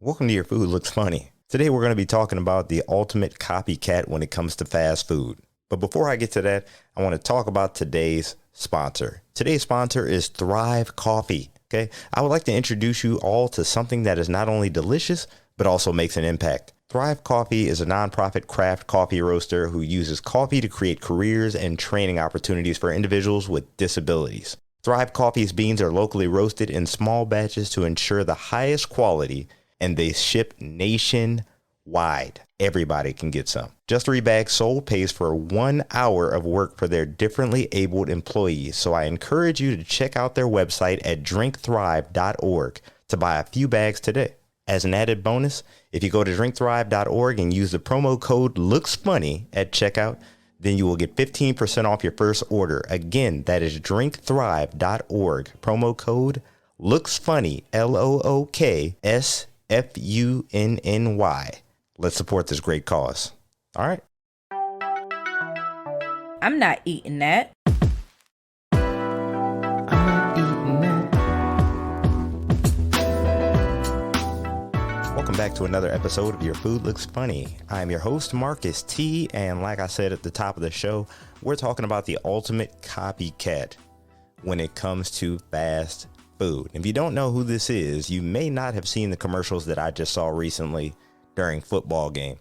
Welcome to Your Food Looks Funny. Today we're going to be talking about the ultimate copycat when it comes to fast food. But before I get to that, I want to talk about today's sponsor. Today's sponsor is Thrive Coffee. Okay, I would like to introduce you all to something that is not only delicious, but also makes an impact. Thrive Coffee is a nonprofit craft coffee roaster who uses coffee to create careers and training opportunities for individuals with disabilities. Thrive Coffee's beans are locally roasted in small batches to ensure the highest quality, and they ship nationwide. Everybody can get some. Just 3 bags sold pays for 1 hour of work for their differently abled employees. So I encourage you to check out their website at drinkthrive.org to buy a few bags today. As an added bonus, if you go to drinkthrive.org and use the promo code LooksFunny at checkout, then you will get 15% off your first order. Again, that is drinkthrive.org. Promo code LooksFunny, LOOKSFUNNY. Let's support this great cause. All right. I'm not eating that. I'm not eating that. Welcome back to another episode of Your Food Looks Funny. I'm your host, Marcus T. And like I said at the top of the show, we're talking about the ultimate copycat when it comes to fast food. If you don't know who this is, you may not have seen the commercials that I just saw recently during football game.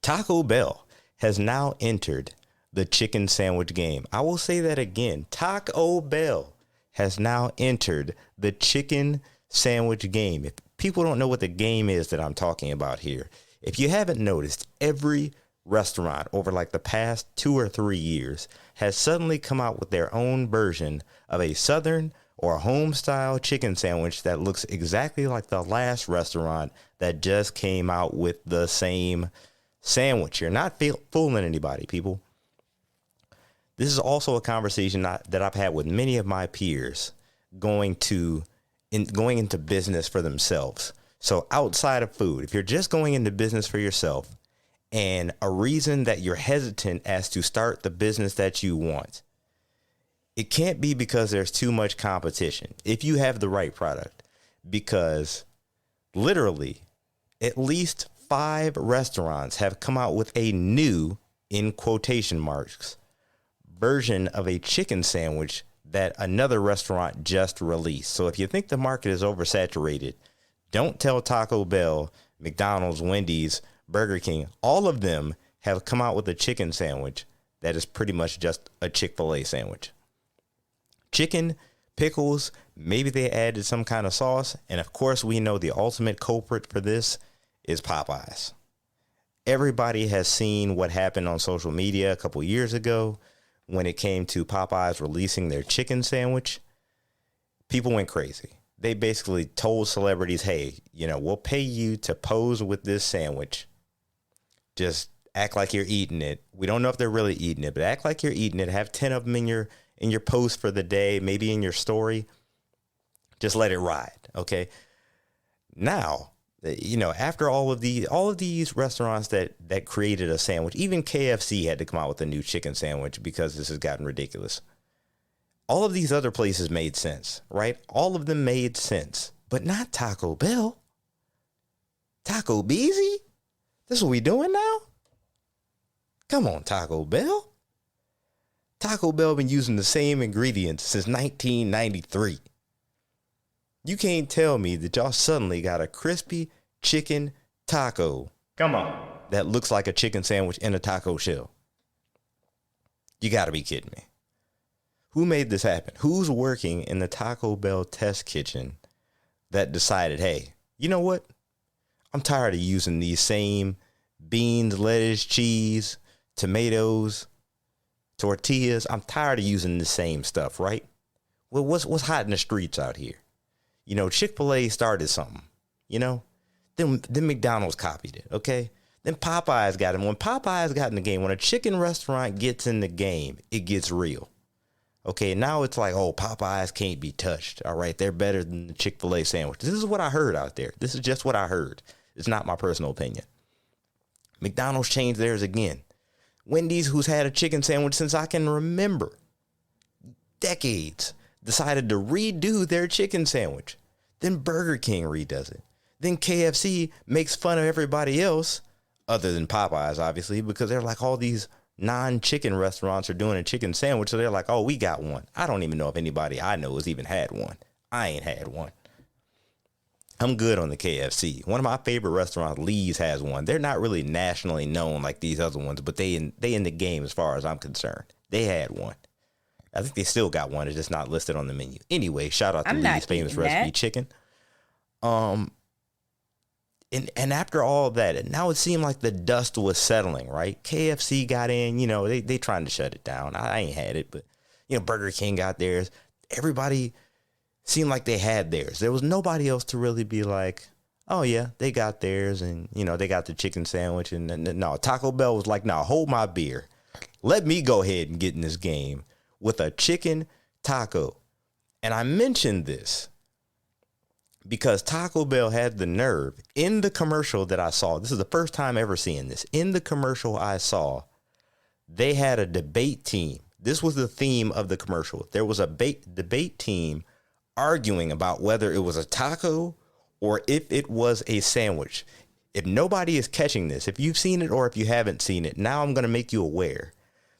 Taco Bell has now entered the chicken sandwich game. I will say that again. Taco Bell has now entered the chicken sandwich game. If people don't know what the game is that I'm talking about here, if you haven't noticed, every restaurant over like the past 2 or 3 years has suddenly come out with their own version of a Southern or a home style chicken sandwich that looks exactly like the last restaurant that just came out with the same sandwich. You're not fooling anybody, people. This is also a conversation that I've had with many of my peers going into business for themselves. So outside of food, if you're just going into business for yourself and a reason that you're hesitant as to start the business that you want, it can't be because there's too much competition if you have the right product, because literally at least 5 restaurants have come out with a new, in quotation marks, version of a chicken sandwich that another restaurant just released. So if you think the market is oversaturated, don't tell Taco Bell, McDonald's, Wendy's, Burger King. All of them have come out with a chicken sandwich that is pretty much just a Chick-fil-A sandwich. Chicken, pickles, maybe they added some kind of sauce. And of course, we know the ultimate culprit for this is Popeyes. Everybody has seen what happened on social media a couple years ago when it came to Popeyes releasing their chicken sandwich. People went crazy. They basically told celebrities, hey, we'll pay you to pose with this sandwich. Just act like you're eating it. We don't know if they're really eating it, but act like you're eating it. Have 10 of them in your post for the day, maybe in your story. Just let it ride. Okay. Now, after all of these restaurants that created a sandwich, even KFC had to come out with a new chicken sandwich because this has gotten ridiculous. All of these other places made sense, right? All of them made sense, but not Taco Bell. Taco Beezy? This is what we doing now? Come on, Taco Bell. Taco Bell been using the same ingredients since 1993. You can't tell me that y'all suddenly got a crispy chicken taco. Come on. That looks like a chicken sandwich in a taco shell. You got to be kidding me. Who made this happen? Who's working in the Taco Bell test kitchen that decided, hey, you know what? I'm tired of using these same beans, lettuce, cheese, tomatoes, tortillas. I'm tired of using the same stuff, right? Well, what's hot in the streets out here? Chick-fil-A started something, Then McDonald's copied it, okay? Then Popeyes got it. When Popeyes got in the game, when a chicken restaurant gets in the game, it gets real. Okay, now it's like, oh, Popeyes can't be touched. All right, they're better than the Chick-fil-A sandwich. This is what I heard out there. This is just what I heard. It's not my personal opinion. McDonald's changed theirs again. Wendy's, who's had a chicken sandwich since I can remember, decades, decided to redo their chicken sandwich. Then Burger King redoes it. then KFC makes fun of everybody else, other than Popeyes, obviously, because they're like, all these non-chicken restaurants are doing a chicken sandwich. So they're like, oh, we got one. I don't even know if anybody I know has even had one. I ain't had one. I'm good on the KFC. One of my favorite restaurants, Lee's, has one. They're not really nationally known like these other ones, but they in the game as far as I'm concerned. They had one. I think they still got one. It's just not listed on the menu. Anyway, shout out to Lee's Famous Recipe Chicken. And after all that, and now it seemed like the dust was settling, right? KFC got in, they trying to shut it down. I ain't had it, but, Burger King got theirs. Everybody seemed like they had theirs. There was nobody else to really be like, oh, yeah, they got theirs. And, they got the chicken sandwich. And no, Taco Bell was like, no, hold my beer. Let me go ahead and get in this game with a chicken taco. And I mentioned this because Taco Bell had the nerve in the commercial that I saw. This is the first time ever seeing this. In the commercial I saw, they had a debate team. This was the theme of the commercial. There was a debate team arguing about whether it was a taco or if it was a sandwich. If nobody is catching this, if you've seen it or if you haven't seen it, now I'm going to make you aware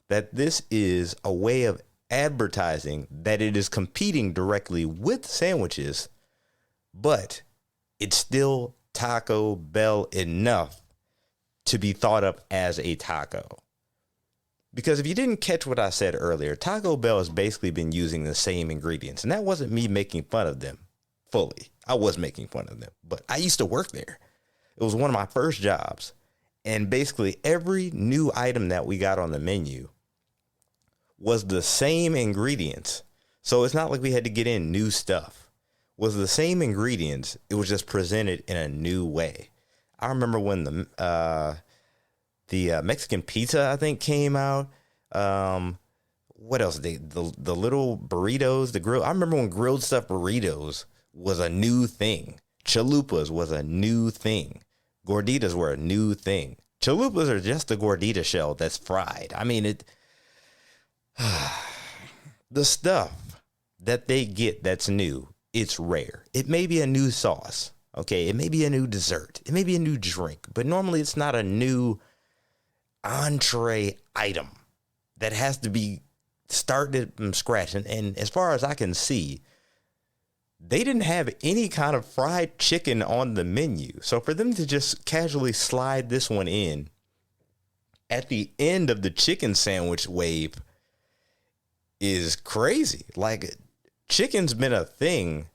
that this is a way of advertising that it is competing directly with sandwiches, but it's still Taco Bell enough to be thought of as a taco. Because if you didn't catch what I said earlier, Taco Bell has basically been using the same ingredients. And that wasn't me making fun of them fully. I was making fun of them, but I used to work there. It was one of my first jobs. And basically every new item that we got on the menu was the same ingredients. So it's not like we had to get in new stuff. It was the same ingredients. It was just presented in a new way. I remember when the Mexican pizza, I think, came out. What else? The little burritos, the grill. I remember when grilled stuffed burritos was a new thing. Chalupas was a new thing. Gorditas were a new thing. Chalupas are just a gordita shell that's fried. I mean, the stuff that they get that's new, it's rare. It may be a new sauce. Okay. It may be a new dessert. It may be a new drink, but normally it's not a new entree item that has to be started from scratch. And as far as I can see, they didn't have any kind of fried chicken on the menu. So for them to just casually slide this one in at the end of the chicken sandwich wave is crazy. Like, chicken's been a thing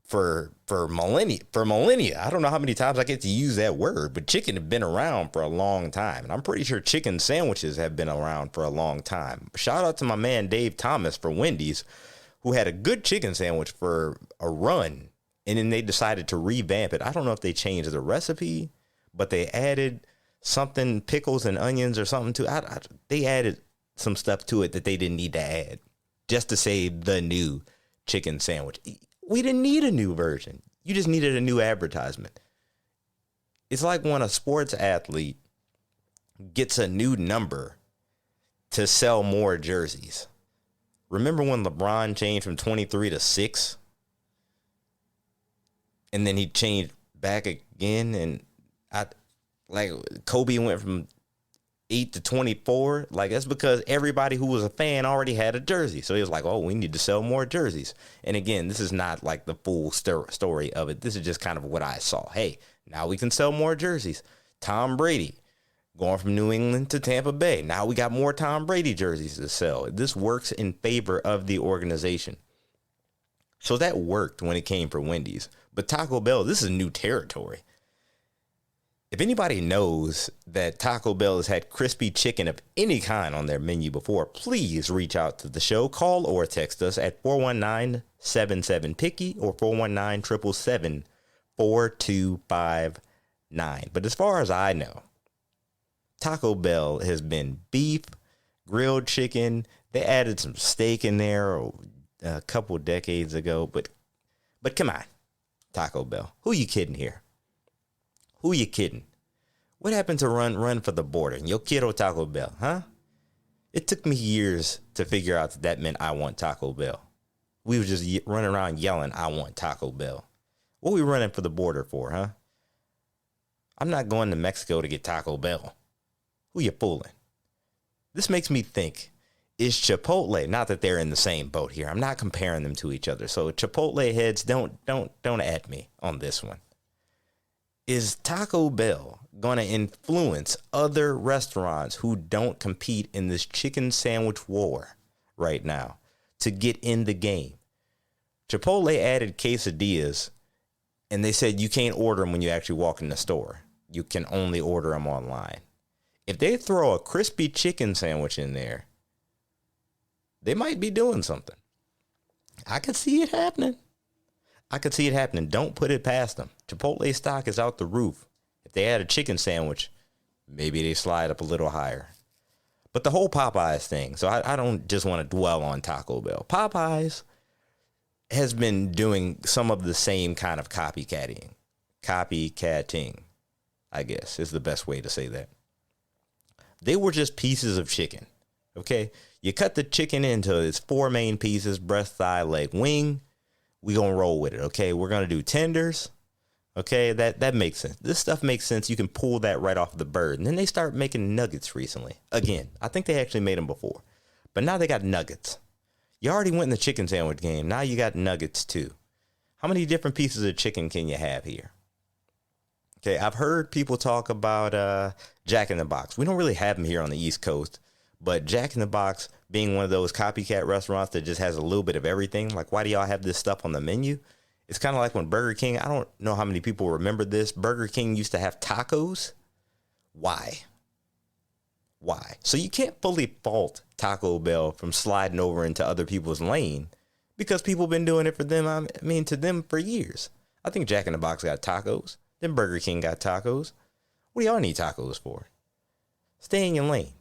for millennia. I don't know how many times I get to use that word, but chicken have been around for a long time. And I'm pretty sure chicken sandwiches have been around for a long time. Shout out to my man Dave Thomas for Wendy's, who had a good chicken sandwich for a run, and then they decided to revamp it. I don't know if they changed the recipe, but they added something, pickles and onions or something to it. They added some stuff to it that they didn't need to add just to say the new chicken sandwich. We didn't need a new version. You just needed a new advertisement. It's like when a sports athlete gets a new number to sell more jerseys. Remember when LeBron changed from 23 to 6? And then he changed back again, and Kobe went from 8 to 24. Like, that's because everybody who was a fan already had a jersey. So he was like, oh, we need to sell more jerseys. And again, this is not like the full story of it. This is just kind of what I saw. Hey, now we can sell more jerseys. Tom Brady going from New England to Tampa Bay. Now we got more Tom Brady jerseys to sell. This works in favor of the organization. So that worked when it came for Wendy's. But Taco Bell, this is new territory. If anybody knows that Taco Bell has had crispy chicken of any kind on their menu before, please reach out to the show, call or text us at 419-77-PICKY or 419-777-4259. But as far as I know, Taco Bell has been beef, grilled chicken. They added some steak in there a couple decades ago. But come on, Taco Bell. Who you kidding here? Who you kidding? What happened to run for the border? Yo quiero Taco Bell, huh? It took me years to figure out that meant I want Taco Bell. We were just running around yelling, I want Taco Bell. What we running for the border for, huh? I'm not going to Mexico to get Taco Bell. Who you fooling? This makes me think, is Chipotle, not that they're in the same boat here. I'm not comparing them to each other. So Chipotle heads, don't at me on this one. Is Taco Bell going to influence other restaurants who don't compete in this chicken sandwich war right now to get in the game? Chipotle added quesadillas, and they said you can't order them when you actually walk in the store. You can only order them online. If they throw a crispy chicken sandwich in there, they might be doing something. I could see it happening. Don't put it past them. Chipotle stock is out the roof. If they add a chicken sandwich, maybe they slide up a little higher. But the whole Popeyes thing, so I don't just want to dwell on Taco Bell. Popeyes has been doing some of the same kind of copycatting, I guess is the best way to say that. They were just pieces of chicken, okay? You cut the chicken into its 4 main pieces: breast, thigh, leg, wing. We gonna roll with it, okay? We're gonna do tenders, okay? That makes sense. This stuff makes sense. You can pull that right off the bird. And then they start making nuggets recently. Again, I think they actually made them before, but now they got nuggets. You already went in the chicken sandwich game. Now you got nuggets too. How many different pieces of chicken can you have here? Okay, I've heard people talk about Jack in the Box. We don't really have them here on the East Coast, but Jack in the Box being one of those copycat restaurants that just has a little bit of everything. Like, why do y'all have this stuff on the menu? It's kind of like when Burger King, I don't know how many people remember this. Burger King used to have tacos. Why? So you can't fully fault Taco Bell from sliding over into other people's lane because people have been doing it for them. To them for years. I think Jack in the Box got tacos. Then Burger King got tacos. What do y'all need tacos for? Stay in your lane.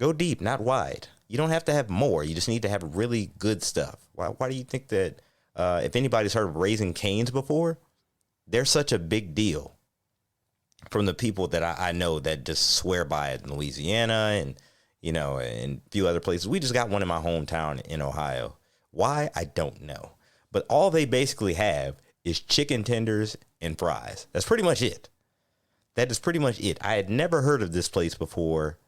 Go deep, not wide. You don't have to have more. You just need to have really good stuff. Why do you think that if anybody's heard of Raising Cane's before, they're such a big deal from the people that I know that just swear by it in Louisiana and, and a few other places. We just got one in my hometown in Ohio. Why? I don't know. But all they basically have is chicken tenders and fries. That's pretty much it. That is pretty much it. I had never heard of this place before,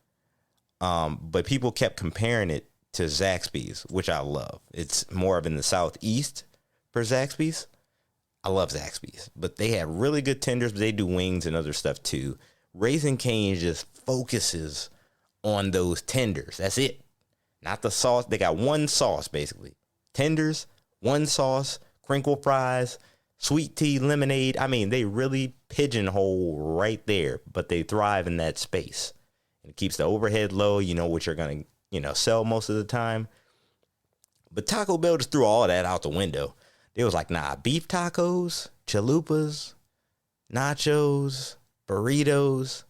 but people kept comparing it to Zaxby's, which I love. It's more of in the southeast for Zaxby's. I love Zaxby's, but they have really good tenders, but they do wings and other stuff too. Raising Cane's just focuses on those tenders. That's it. Not the sauce. They got one sauce, basically. Tenders, one sauce, crinkle fries, sweet tea, lemonade. They really pigeonhole right there, but they thrive in that space. It keeps the overhead low. You know what you're going to, sell most of the time. But Taco Bell just threw all of that out the window. They was like, nah, beef tacos, chalupas, nachos, burritos.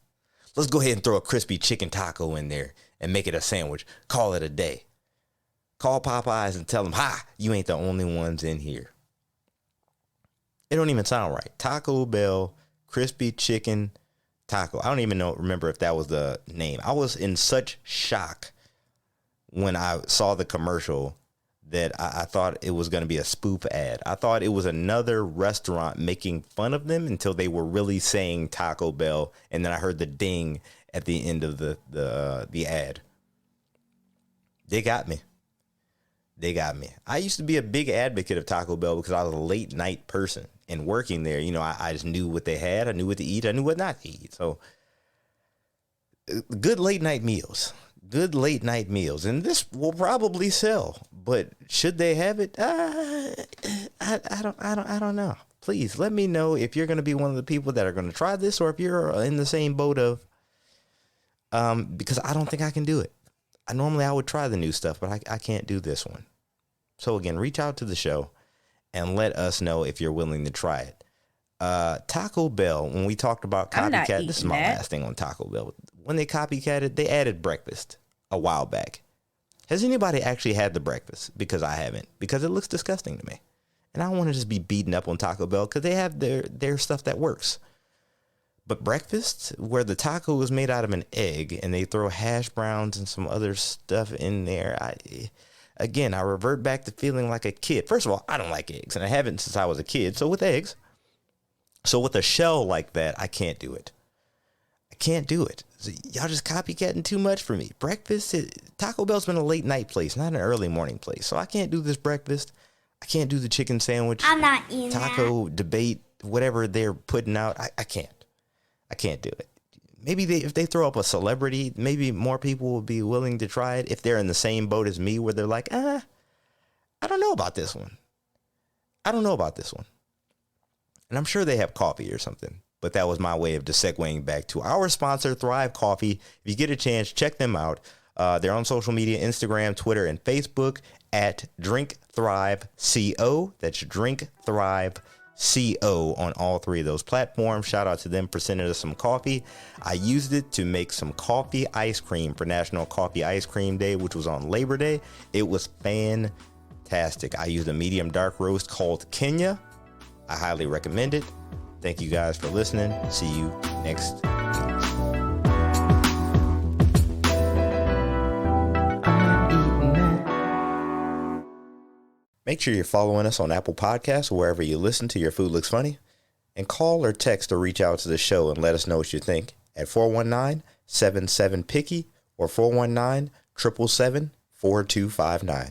Let's go ahead and throw a crispy chicken taco in there and make it a sandwich. Call it a day. Call Popeyes and tell them, you ain't the only ones in here. It don't even sound right. Taco Bell, crispy chicken taco. I don't even remember if that was the name. I was in such shock when I saw the commercial that I thought it was going to be a spoof ad. I thought it was another restaurant making fun of them until they were really saying Taco Bell, and then I heard the ding at the end of the ad. They got me. I used to be a big advocate of Taco Bell because I was a late night person, and working there, I just knew what they had. I knew what to eat. I knew what not to eat. So good late night meals. And this will probably sell, but should they have it? I don't know. Please let me know if you're going to be one of the people that are going to try this, or if you're in the same boat of, because I don't think I can do it. I would try the new stuff, but I can't do this one. So again, reach out to the show and let us know if you're willing to try it. Taco Bell, when we talked about copycat, this is my last thing on Taco Bell. When they copycatted, they added breakfast a while back. Has anybody actually had the breakfast? Because I haven't, because it looks disgusting to me. And I don't want to just be beating up on Taco Bell because they have their stuff that works. But breakfast, where the taco is made out of an egg and they throw hash browns and some other stuff in there, again, I revert back to feeling like a kid. First of all, I don't like eggs, and I haven't since I was a kid. So with eggs, so with a shell like that, I can't do it. I can't do it. So y'all just copycatting too much for me. Breakfast, Taco Bell's been a late night place, not an early morning place. So I can't do this breakfast. I can't do the chicken sandwich. I'm not eating taco debate, whatever they're putting out. I can't. I can't do it. Maybe if they throw up a celebrity, maybe more people will be willing to try it if they're in the same boat as me, where they're like, I don't know about this one. I don't know about this one. And I'm sure they have coffee or something. But that was my way of just segueing back to our sponsor, Thrive Coffee. If you get a chance, check them out. They're on social media, Instagram, Twitter, and Facebook at Drink Thrive CO. That's Drink Thrive CO on all three of those platforms. Shout out to them for sending us some coffee. I used it to make some coffee ice cream for National Coffee Ice Cream Day, which was on Labor Day. It was fantastic. I used a medium dark roast called Kenya. I highly recommend it. Thank you guys for listening. See you next week. Make sure you're following us on Apple Podcasts or wherever you listen to Your Food Looks Funny. And call or text or reach out to the show and let us know what you think at 419-77-PICKY or 419-777-4259.